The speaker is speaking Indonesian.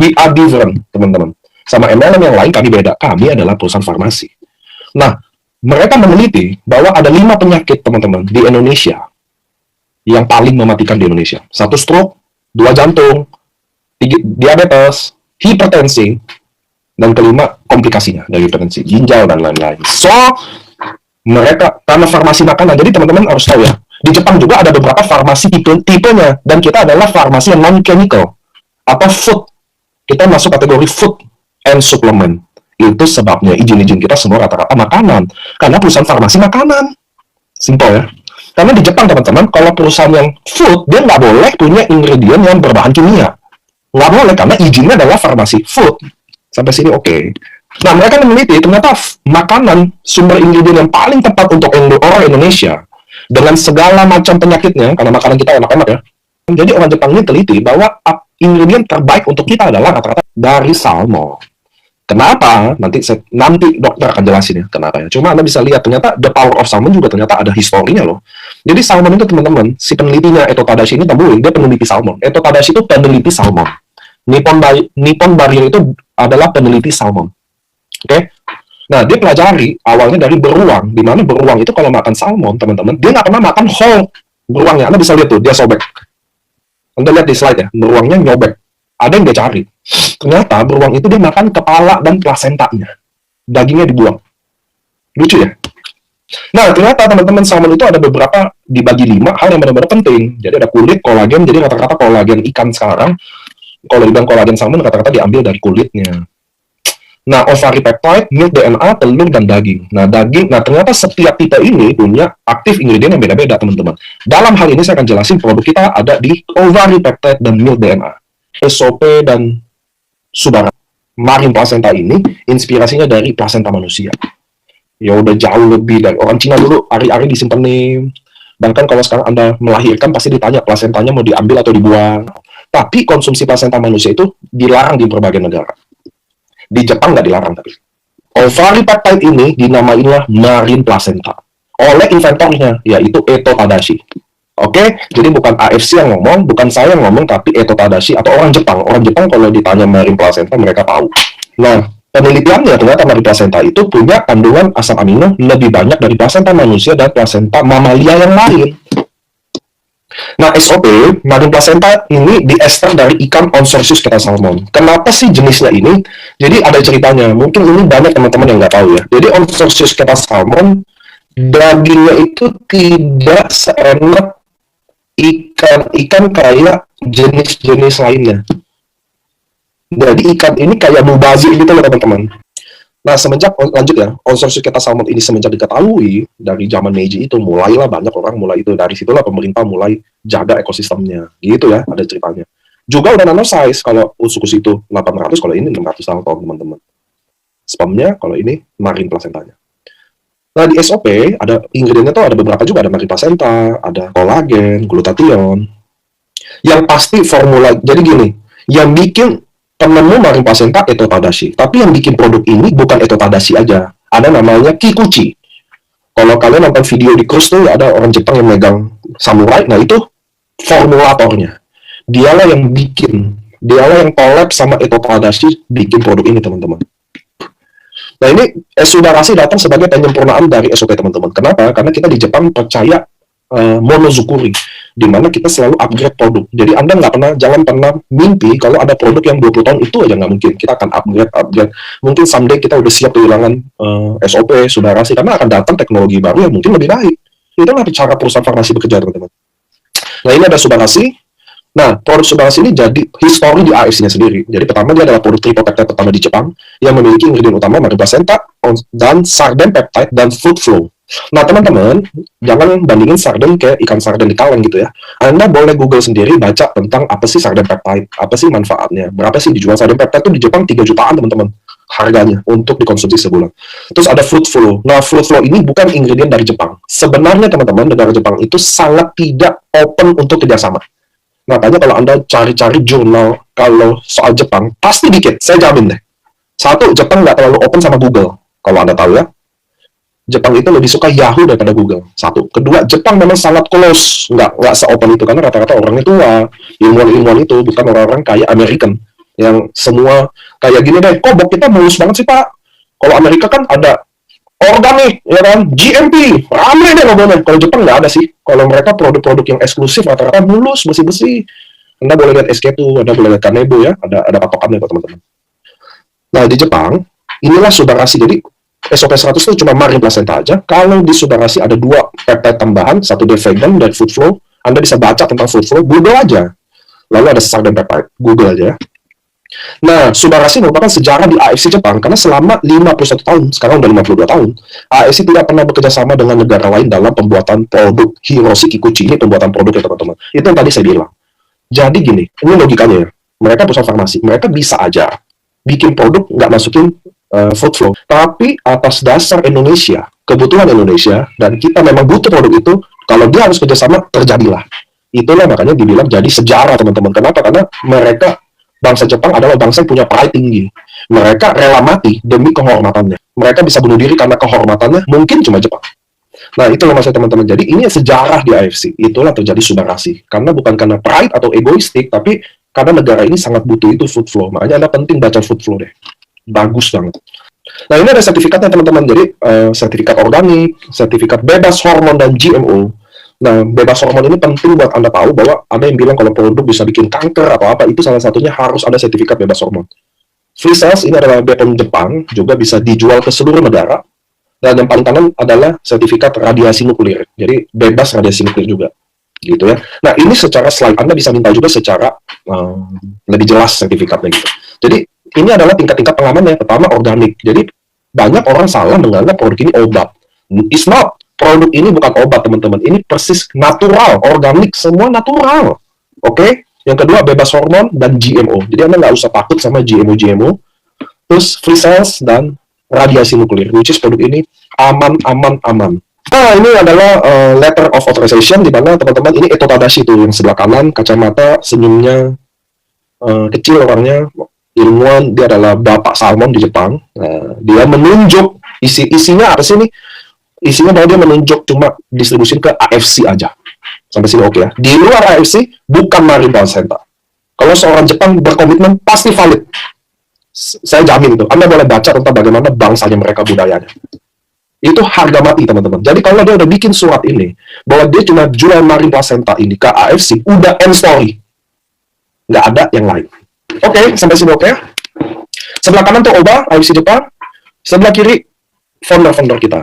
We are different, teman-teman. Sama MLM yang lain kami beda. Kami adalah perusahaan farmasi. Nah, mereka meneliti bahwa ada 5 penyakit, teman-teman, di Indonesia yang paling mematikan di Indonesia. 1 stroke, 2 jantung, 3 diabetes, hipertensi, dan kelima komplikasinya dari hipertensi, ginjal, dan lain-lain. So, mereka, karena farmasi makanan, jadi teman-teman harus tahu ya, di Jepang juga ada beberapa farmasi tipenya, dan kita adalah farmasi yang non-chemical, atau food. Kita masuk kategori food and supplement. Itu sebabnya izin-izin kita semua rata-rata makanan, karena perusahaan farmasi makanan. Simple ya. Karena di Jepang, teman-teman, kalau perusahaan yang food, dia nggak boleh punya ingredient yang berbahan kimia. Nggak boleh, karena izinnya adalah farmasi food. Sampai sini oke. Nah, mereka meneliti, ternyata makanan, sumber ingredient yang paling tepat untuk orang Indonesia, dengan segala macam penyakitnya, karena makanan kita enak-enak ya. Jadi orang Jepang ini teliti bahwa ingredient terbaik untuk kita adalah rata-rata dari salmon. Kenapa? Nanti dokter akan jelasin ya kenapa ya. Cuma Anda bisa lihat ternyata the power of salmon juga ternyata ada historinya loh. Jadi salmon itu, teman-teman, si penelitinya Eto Tadashi ini temuin, dia peneliti salmon. Eto Tadashi itu peneliti salmon. Nippon Barrier itu adalah peneliti salmon. Oke? Nah, dia pelajari awalnya dari beruang, di mana beruang itu kalau makan salmon, teman-teman, dia nggak pernah makan whole beruangnya. Anda bisa lihat tuh, dia sobek. Anda lihat di slide ya, beruangnya nyobek. Ada yang dia cari. Ternyata beruang itu dia makan kepala dan plasentanya. Dagingnya dibuang. Lucu ya? Nah, ternyata teman-teman salmon itu ada beberapa dibagi 5 hal yang benar-benar penting. Jadi ada kulit, kolagen, jadi rata-rata kolagen ikan sekarang, kalau dibilang kolagen salmon rata-rata diambil dari kulitnya. Nah, ovari peptide, milk DNA, telur, dan daging. Nah, ternyata setiap tipe ini punya aktif ingredient yang beda-beda, teman-teman. Dalam hal ini saya akan jelasin produk kita ada di ovari peptide dan milk DNA. SOP dan Subara. Marine placenta ini inspirasinya dari plasenta manusia. Ya udah jauh lebih dari orang Cina dulu, ari-ari disimpan nih. Bahkan kalau sekarang Anda melahirkan pasti ditanya plasentanya mau diambil atau dibuang. Tapi konsumsi plasenta manusia itu dilarang di berbagai negara. Di Jepang nggak dilarang tapi. Ovari peptide ini dinamainlah marine placenta oleh inventornya, yaitu Eto Tadashi. Oke, jadi bukan AFC yang ngomong, bukan saya yang ngomong, tapi Eto Tadashi atau orang Jepang. Orang Jepang kalau ditanya marine placenta mereka tahu. Nah, penelitiannya ternyata marine placenta itu punya kandungan asam amino lebih banyak dari placenta manusia dan placenta mamalia yang lain. Nah, SOP, marine placenta ini diester dari ikan Onsorsius keta salmon. Kenapa sih jenisnya ini? Jadi ada ceritanya, mungkin ini banyak teman-teman yang nggak tahu ya. Jadi Onsorsius keta salmon, dagingnya itu tidak seenak ikan kayak jenis-jenis lainnya. Jadi ikan ini kayak mubazir gitu loh, teman-teman. Nah, lanjut ya, Onsorsius keta salmon ini semenjak diketahui dari zaman Meiji itu mulailah banyak orang mulai itu, dari situlah pemerintah mulai jaga ekosistemnya, gitu ya, ada ceritanya. Juga udah nano size, kalau Usukus itu 800, kalau ini 600 tahun, teman-teman. Spermnya, kalau ini marine placentanya. Nah, di SOP ada ingredientnya tuh ada beberapa juga, ada marine placenta, ada kolagen, glutathione. Yang pasti formula, jadi gini, yang bikin penemu marine placenta Eto Tadashi. Tapi yang bikin produk ini bukan Eto Tadashi aja. Ada namanya Kikuchi. Kalau kalian nonton video di cruise tuh ada orang Jepang yang megang samurai, nah itu formulatornya. Dialah yang dialah yang collab sama Eto Tadashi bikin produk ini, teman-teman. Nah, ini Sudarasi datang sebagai penyempurnaan dari SOP, teman-teman. Kenapa? Karena kita di Jepang percaya monozukuri, di mana kita selalu upgrade produk. Jadi Anda jangan pernah mimpi kalau ada produk yang 20 tahun itu aja, nggak mungkin. Kita akan upgrade. Mungkin someday kita udah siap kehilangan SOP, Sudarasi, karena akan datang teknologi baru yang mungkin lebih baik. Itulah cara perusahaan farmasi bekerja, teman-teman. Nah, ini ada Sudarasi. Nah, produk Sudarasi ini jadi histori di AFC-nya sendiri. Jadi pertama dia adalah produk tripeptide pertama di Jepang yang memiliki ingredient utama marine placenta dan sarden peptide dan fruit flow. Nah, teman-teman, jangan bandingin sarden kayak ikan sarden di kaleng gitu ya. Anda boleh Google sendiri, baca tentang apa sih sarden peptide, apa sih manfaatnya, berapa sih dijual sarden peptide itu di Jepang 3 jutaan, teman-teman, harganya untuk dikonsumsi sebulan. Terus ada fruit flow. Nah, fruit flow ini bukan ingredient dari Jepang. Sebenarnya, teman-teman, negara Jepang itu sangat tidak open untuk kerjasama. Makanya kalau Anda cari-cari jurnal kalau soal Jepang, pasti dikit, saya jamin deh. Satu, Jepang nggak terlalu open sama Google, kalau Anda tahu ya. Jepang itu lebih suka Yahoo daripada Google. Satu. Kedua, Jepang memang sangat close, nggak se-open itu, karena rata-rata orangnya tua, ilmuwan-ilmuwan itu bukan orang-orang kayak American, yang semua kayak gini deh, kok bok kita mulus banget sih Pak? Kalau Amerika kan ada organik, ya kan, GMP, rame deh ngomongnya. Kalau Jepang nggak ada sih. Kalau mereka produk-produk yang eksklusif rata-rata mulus, bersih-bersih. Anda boleh lihat SK2, Anda boleh lihat Kanebo ya, ada patokannya kok teman-teman. Nah di Jepang, inilah subarasi. Jadi SOP 100 itu cuma marine placenta aja. Kalau di subarasi ada 2 peptide tambahan, satu dari vegan dan food flow. Anda bisa baca tentang food flow, Google aja. Lalu ada sesar dan peptide, Google aja. Nah, subarasi merupakan sejarah di AFC Jepang karena selama 51 tahun, sekarang udah 52 tahun, AFC tidak pernah bekerja sama dengan negara lain dalam pembuatan produk. Hiroshi Kikuchi ini pembuatan produk ya teman-teman. Itu yang tadi saya bilang. Jadi gini, ini logikanya ya. Mereka perusahaan farmasi, mereka bisa aja bikin produk nggak masukin food flow. Tapi atas dasar Indonesia, kebutuhan Indonesia, dan kita memang butuh produk itu, kalau dia harus kerjasama, terjadilah. Itulah makanya dibilang jadi sejarah teman-teman. Kenapa? Karena mereka, bangsa Jepang adalah bangsa yang punya pride tinggi. Mereka rela mati demi kehormatannya. Mereka bisa bunuh diri karena kehormatannya, mungkin cuma Jepang. Nah, itu loh maksudnya teman-teman. Jadi ini sejarah di AFC. Itulah terjadi subarasi. Karena bukan karena pride atau egoistik, tapi karena negara ini sangat butuh itu food flow. Makanya Anda penting baca food flow deh. Bagus banget. Nah, ini ada sertifikatnya teman-teman. Jadi, sertifikat organik, sertifikat bebas hormon dan GMO. Nah, bebas hormon ini penting buat Anda tahu bahwa ada yang bilang kalau produk bisa bikin kanker atau apa, itu salah satunya harus ada sertifikat bebas hormon. Free Cells ini adalah BPOM Jepang, juga bisa dijual ke seluruh negara. Dan yang paling kanan adalah sertifikat radiasi nuklir. Jadi bebas radiasi nuklir juga. Gitu ya. Nah, ini secara slide Anda bisa minta juga secara lebih jelas sertifikatnya gitu. Jadi ini adalah tingkat-tingkat pengamannya. Pertama organik. Jadi banyak orang salah menganggap produk ini obat. It's not. Produk ini bukan obat teman-teman. Ini persis natural, organik, semua natural. Oke? Yang kedua bebas hormon dan GMO. Jadi Anda nggak usah takut sama GMO. Terus free cells dan radiasi nuklir, which is produk ini aman. Nah, ini adalah letter of authorization, di mana teman-teman ini Eto Tadashi tuh, yang sebelah kanan, kacamata, senyumnya kecil orangnya, ilmuwan, dia adalah Bapak Salmon di Jepang. Nah, dia menunjuk, isinya apa sih nih? Isinya bahwa dia menunjuk cuma distribusi ke AFC aja. Sampai sini oke ya. Di luar AFC, bukan marine placenta. Kalau seorang Jepang berkomitmen, pasti valid. Saya jamin itu. Anda boleh baca tentang bagaimana bangsanya mereka, budayanya. Itu harga mati, teman-teman. Jadi kalau dia udah bikin surat ini, bahwa dia cuma jual marine placenta ini ke AFC, udah end story. Nggak ada yang lain. Oke, sampai sini oke ya. Sebelah kanan tuh Oba, AFC Jepang. Sebelah kiri, founder-founder kita.